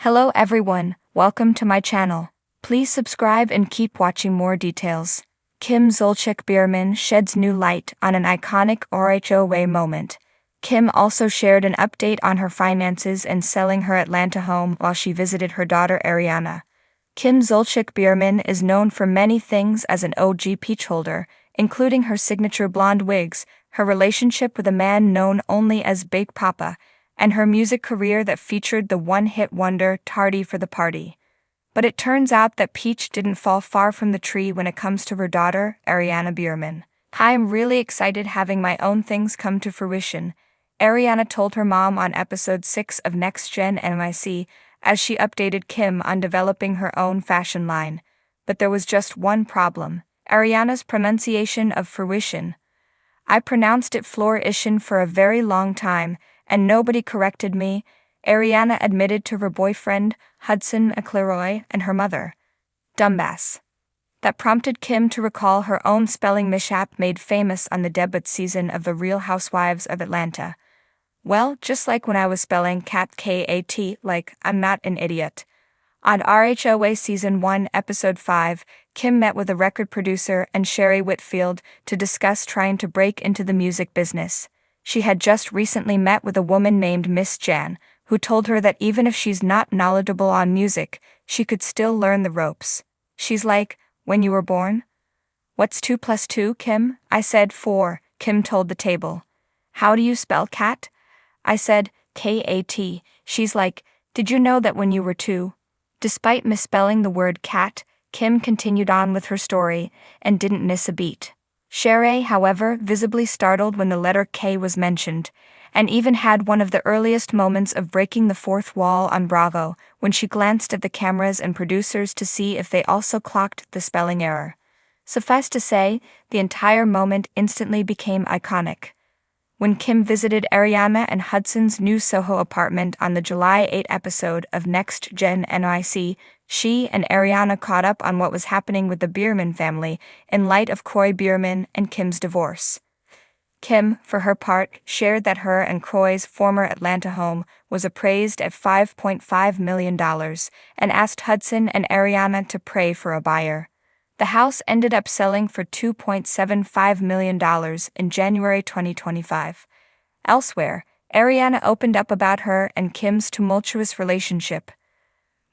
Hello everyone, welcome to my channel. Please subscribe and keep watching more details. Kim Zolciak-Biermann sheds new light on an iconic RHOA moment. Kim also shared an update on her finances and selling her Atlanta home while she visited her daughter Ariana. Kim Zolciak-Biermann is known for many things as an OG peach holder, including her signature blonde wigs, her relationship with a man known only as Big Papa, and her music career that featured the one-hit wonder Tardy for the Party. But it turns out that Peach didn't fall far from the tree when it comes to her daughter, Ariana Biermann. "I'm really excited having my own things come to fruition," Ariana told her mom on episode 6 of Next Gen NYC as she updated Kim on developing her own fashion line. But there was just one problem: Ariana's pronunciation of fruition. "I pronounced it flourition for a very long time, and nobody corrected me," Ariana admitted to her boyfriend, Hudson McElroy, and her mother. "Dumbass." That prompted Kim to recall her own spelling mishap made famous on the debut season of The Real Housewives of Atlanta. "Well, just like when I was spelling cat K-A-T, like, I'm not an idiot." On RHOA Season 1, Episode 5, Kim met with a record producer and Sherry Whitfield to discuss trying to break into the music business. She had just recently met with a woman named Miss Jan, who told her that even if she's not knowledgeable on music, she could still learn the ropes. She's like, "When you were born?" "What's 2 plus 2, Kim?" I said 4, Kim told the table. "How do you spell cat?" I said K-A-T. She's like, "Did you know that when you were 2? Despite misspelling the word cat, Kim continued on with her story and didn't miss a beat. Sherry, however, visibly startled when the letter K was mentioned, and even had one of the earliest moments of breaking the fourth wall on Bravo when she glanced at the cameras and producers to see if they also clocked the spelling error. Suffice to say, the entire moment instantly became iconic. When Kim visited Ariana and Hudson's new Soho apartment on the July 8 episode of Next Gen NYC, she and Ariana caught up on what was happening with the Biermann family in light of Kroy Biermann and Kim's divorce. Kim, for her part, shared that her and Kroy's former Atlanta home was appraised at $5.5 million and asked Hudson and Ariana to pray for a buyer. The house ended up selling for $2.75 million in January 2025. Elsewhere, Ariana opened up about her and Kim's tumultuous relationship.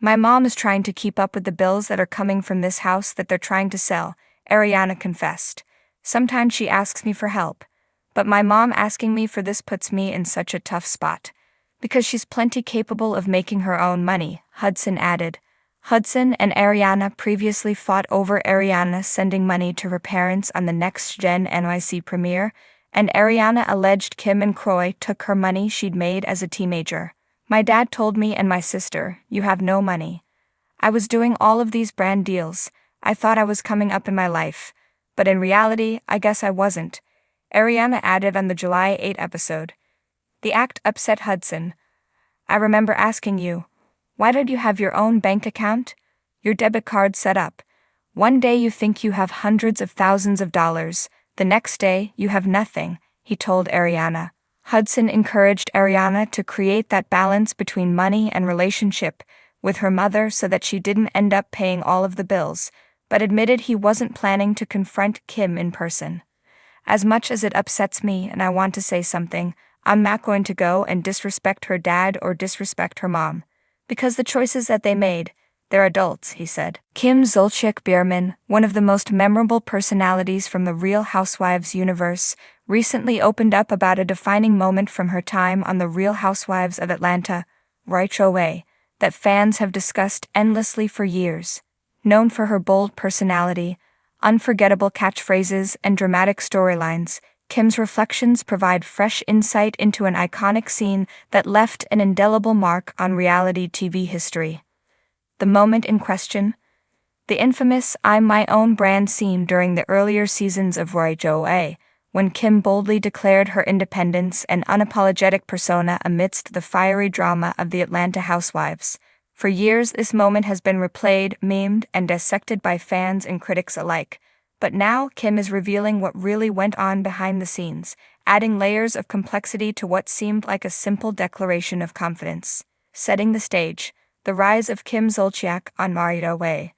"My mom is trying to keep up with the bills that are coming from this house that they're trying to sell," Ariana confessed. "Sometimes she asks me for help, but my mom asking me for this puts me in such a tough spot. Because she's plenty capable of making her own money," Hudson added. Hudson and Ariana previously fought over Ariana sending money to her parents on the Next Gen NYC premiere, and Ariana alleged Kim and Kroy took her money she'd made as a teenager. "My dad told me and my sister, 'You have no money.' I was doing all of these brand deals. I thought I was coming up in my life. But in reality, I guess I wasn't," Ariana added on the July 8 episode. The act upset Hudson. "I remember asking you, why don't you have your own bank account? Your debit card set up. One day you think you have hundreds of thousands of dollars, the next day you have nothing," he told Ariana. Hudson encouraged Ariana to create that balance between money and relationship with her mother so that she didn't end up paying all of the bills, but admitted he wasn't planning to confront Kim in person. "As much as it upsets me and I want to say something, I'm not going to go and disrespect her dad or disrespect her mom. Because the choices that they made, they're adults," he said. Kim Zolciak-Biermann, one of the most memorable personalities from the Real Housewives universe, recently opened up about a defining moment from her time on The Real Housewives of Atlanta, RHOA, that fans have discussed endlessly for years. Known for her bold personality, unforgettable catchphrases, and dramatic storylines, Kim's reflections provide fresh insight into an iconic scene that left an indelible mark on reality TV history. The moment in question? The infamous "I'm my own brand" scene during the earlier seasons of RHOA, when Kim boldly declared her independence and unapologetic persona amidst the fiery drama of the Atlanta Housewives. For years, this moment has been replayed, memed, and dissected by fans and critics alike. But now, Kim is revealing what really went on behind the scenes, adding layers of complexity to what seemed like a simple declaration of confidence. Setting the stage, The rise of Kim Zolciak on RHOA.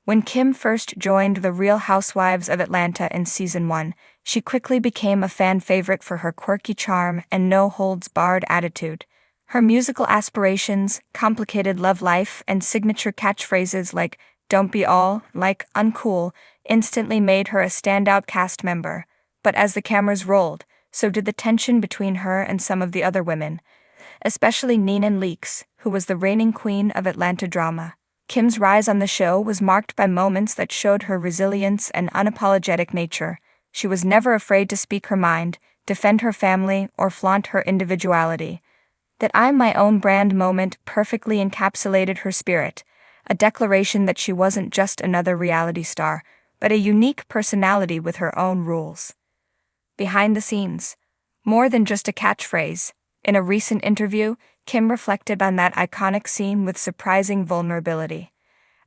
When Kim first joined the Real Housewives of Atlanta in Season 1, she quickly became a fan favorite for her quirky charm and no-holds-barred attitude. Her musical aspirations, complicated love life, and signature catchphrases like "Don't be all," like "uncool," instantly made her a standout cast member. But as the cameras rolled, so did the tension between her and some of the other women, especially Nene Leakes, who was the reigning queen of Atlanta drama. Kim's rise on the show was marked by moments that showed her resilience and unapologetic nature. She was never afraid to speak her mind, defend her family, or flaunt her individuality. That "I'm my own brand" moment perfectly encapsulated her spirit, a declaration that she wasn't just another reality star, but a unique personality with her own rules. Behind the scenes. More than just a catchphrase. In a recent interview, Kim reflected on that iconic scene with surprising vulnerability.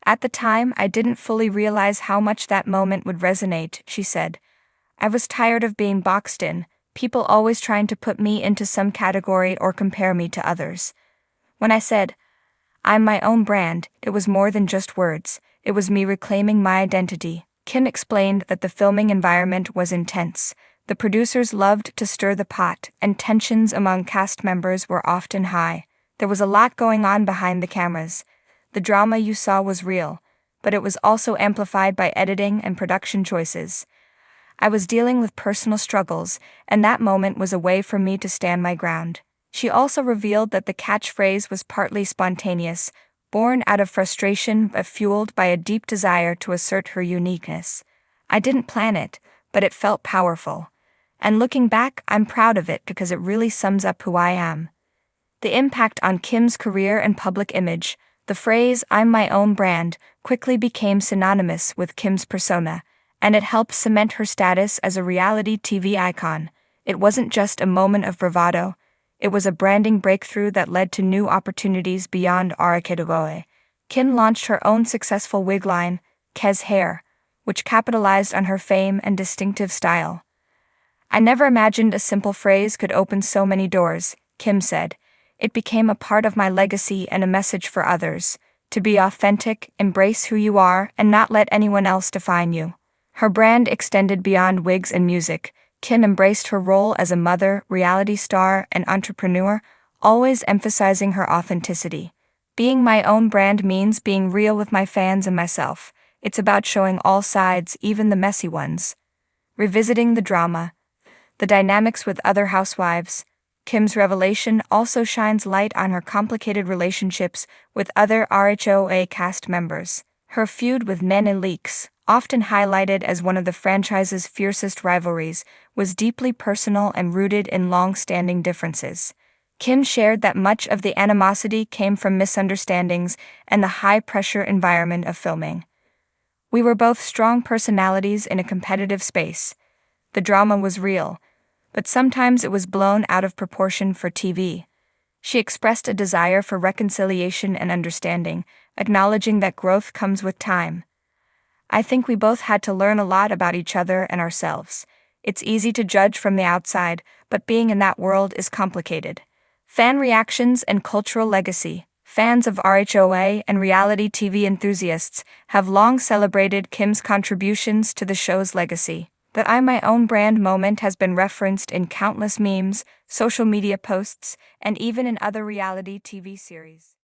"At the time, I didn't fully realize how much that moment would resonate," she said. "I was tired of being boxed in, people always trying to put me into some category or compare me to others. When I said, 'I'm my own brand,' it was more than just words, it was me reclaiming my identity." Kim explained that the filming environment was intense. The producers loved to stir the pot, and tensions among cast members were often high. There was a lot going on behind the cameras. The drama you saw was real, but it was also amplified by editing and production choices. "I was dealing with personal struggles, and that moment was a way for me to stand my ground." She also revealed that the catchphrase was partly spontaneous, born out of frustration but fueled by a deep desire to assert her uniqueness. "I didn't plan it, but it felt powerful. And looking back, I'm proud of it because it really sums up who I am." The impact on Kim's career and public image. The phrase "I'm my own brand" quickly became synonymous with Kim's persona, and it helped cement her status as a reality TV icon. It wasn't just a moment of bravado, it was a branding breakthrough that led to new opportunities beyond RHOA. Kim launched her own successful wig line, Kez Hair, which capitalized on her fame and distinctive style. "I never imagined a simple phrase could open so many doors," Kim said. "It became a part of my legacy and a message for others. To be authentic, embrace who you are, and not let anyone else define you." Her brand extended beyond wigs and music. Kim embraced her role as a mother, reality star, and entrepreneur, always emphasizing her authenticity. "Being my own brand means being real with my fans and myself. It's about showing all sides, even the messy ones." Revisiting the drama. The dynamics with other housewives. Kim's revelation also shines light on her complicated relationships with other RHOA cast members. Her feud with Nene Leakes, often highlighted as one of the franchise's fiercest rivalries, was deeply personal and rooted in long-standing differences. Kim shared that much of the animosity came from misunderstandings and the high-pressure environment of filming. "We were both strong personalities in a competitive space. The drama was real, but sometimes it was blown out of proportion for TV." She expressed a desire for reconciliation and understanding, acknowledging that growth comes with time. "I think we both had to learn a lot about each other and ourselves. It's easy to judge from the outside, but being in that world is complicated." Fan reactions and cultural legacy. Fans of RHOA and reality TV enthusiasts have long celebrated Kim's contributions to the show's legacy. The "I'm my own brand" moment has been referenced in countless memes, social media posts, and even in other reality TV series.